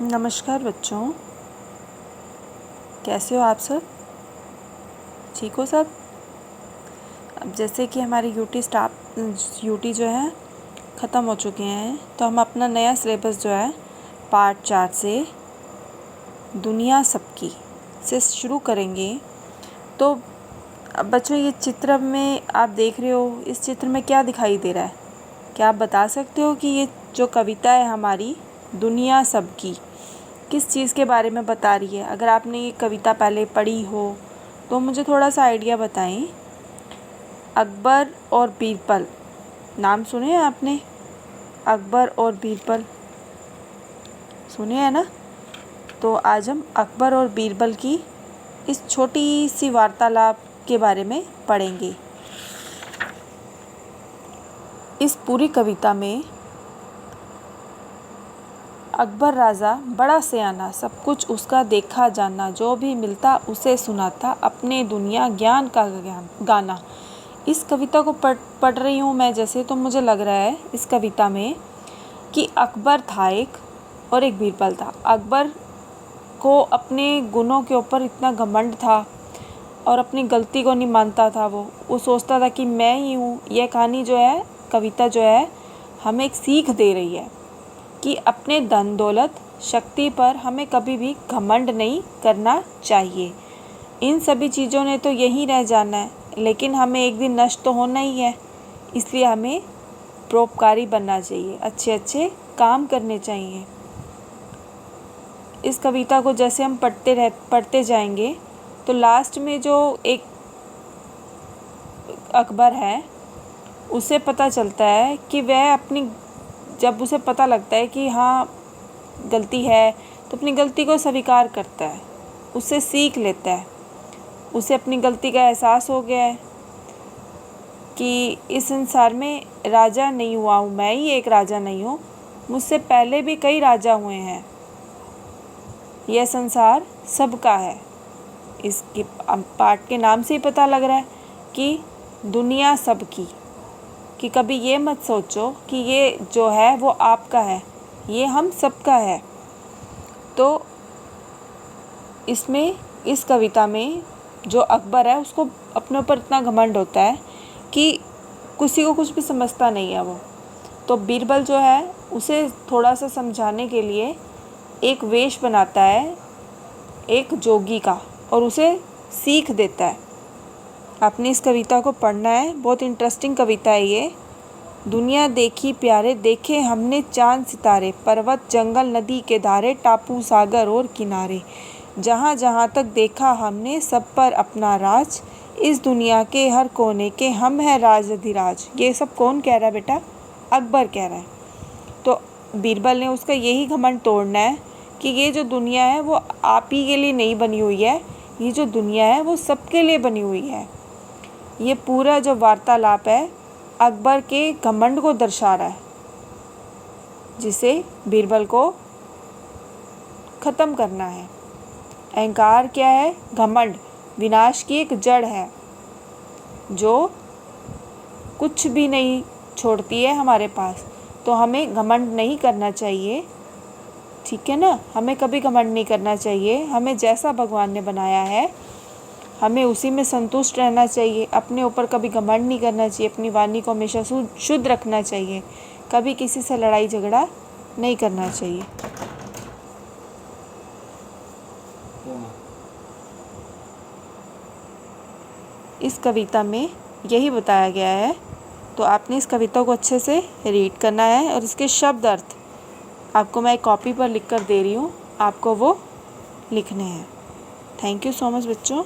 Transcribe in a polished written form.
नमस्कार बच्चों, कैसे हो आप सब? ठीक हो सब? अब जैसे कि हमारी यूटी जो है ख़त्म हो चुके हैं, तो हम अपना नया सिलेबस जो है पार्ट 4 से दुनिया सबकी से शुरू करेंगे। तो अब बच्चों, ये चित्र में आप देख रहे हो, इस चित्र में क्या दिखाई दे रहा है? क्या आप बता सकते हो कि ये जो कविता है हमारी दुनिया सबकी किस चीज़ के बारे में बता रही है? अगर आपने ये कविता पहले पढ़ी हो तो मुझे थोड़ा सा आइडिया बताएं। अकबर और बीरबल, नाम सुने हैं आपने? अकबर और बीरबल सुने हैं ना? तो आज हम अकबर और बीरबल की इस छोटी सी वार्तालाप के बारे में पढ़ेंगे। इस पूरी कविता में अकबर राजा बड़ा सयाना, सब कुछ उसका देखा जाना, जो भी मिलता उसे सुनाता, अपने दुनिया ज्ञान का गाना। इस कविता को पढ़ रही हूँ मैं जैसे, तो मुझे लग रहा है इस कविता में कि अकबर था एक और एक बीरबल था। अकबर को अपने गुणों के ऊपर इतना घमंड था और अपनी गलती को नहीं मानता था। वो सोचता था कि मैं ही हूँ। यह कहानी जो है, कविता जो है, हमें एक सीख दे रही है कि अपने धन दौलत शक्ति पर हमें कभी भी घमंड नहीं करना चाहिए। इन सभी चीज़ों ने तो यहीं रह जाना है, लेकिन हमें एक दिन नष्ट तो होना ही है। इसलिए हमें परोपकारी बनना चाहिए, अच्छे अच्छे काम करने चाहिए। इस कविता को जैसे हम पढ़ते जाएंगे तो लास्ट में जो एक अकबर है, उसे पता चलता है कि जब उसे पता लगता है कि हाँ गलती है, तो अपनी गलती को स्वीकार करता है, उससे सीख लेता है। उसे अपनी गलती का एहसास हो गया है कि इस संसार में राजा नहीं हुआ हूँ, मैं ही एक राजा नहीं हूँ, मुझसे पहले भी कई राजा हुए हैं। यह संसार सबका है। इसके पाठ के नाम से ही पता लग रहा है कि दुनिया सबकी, कि कभी ये मत सोचो कि ये जो है वो आपका है, ये हम सबका है। तो इस कविता में जो अकबर है, उसको अपने ऊपर इतना घमंड होता है कि किसी को कुछ भी समझता नहीं है वो। तो बीरबल जो है, उसे थोड़ा सा समझाने के लिए एक वेश बनाता है एक जोगी का और उसे सीख देता है। आपने इस कविता को पढ़ना है, बहुत इंटरेस्टिंग कविता है ये। दुनिया देखी प्यारे, देखे हमने चांद सितारे, पर्वत जंगल नदी के धारे, टापू सागर और किनारे, जहाँ जहाँ तक देखा हमने सब पर अपना राज, इस दुनिया के हर कोने के हम हैं राज अधिराज। ये सब कौन कह रहा है बेटा? अकबर कह रहा है। तो बीरबल ने उसका यही घमंड तोड़ना है कि ये जो दुनिया है वो आप ही के लिए नहीं बनी हुई है, ये जो दुनिया है वो सबके लिए बनी हुई है। ये पूरा जो वार्तालाप है अकबर के घमंड को दर्शा रहा है, जिसे बीरबल को ख़त्म करना है। अहंकार क्या है? घमंड विनाश की एक जड़ है जो कुछ भी नहीं छोड़ती है हमारे पास। तो हमें घमंड नहीं करना चाहिए, ठीक है ना? हमें कभी घमंड नहीं करना चाहिए। हमें जैसा भगवान ने बनाया है, हमें उसी में संतुष्ट रहना चाहिए। अपने ऊपर कभी घमंड नहीं करना चाहिए। अपनी वाणी को हमेशा शुद्ध रखना चाहिए। कभी किसी से लड़ाई झगड़ा नहीं करना चाहिए। इस कविता में यही बताया गया है। तो आपने इस कविता को अच्छे से रीड करना है और इसके शब्द अर्थ आपको मैं एक कॉपी पर लिख कर दे रही हूँ, आपको वो लिखने हैं। थैंक यू सो मच बच्चों।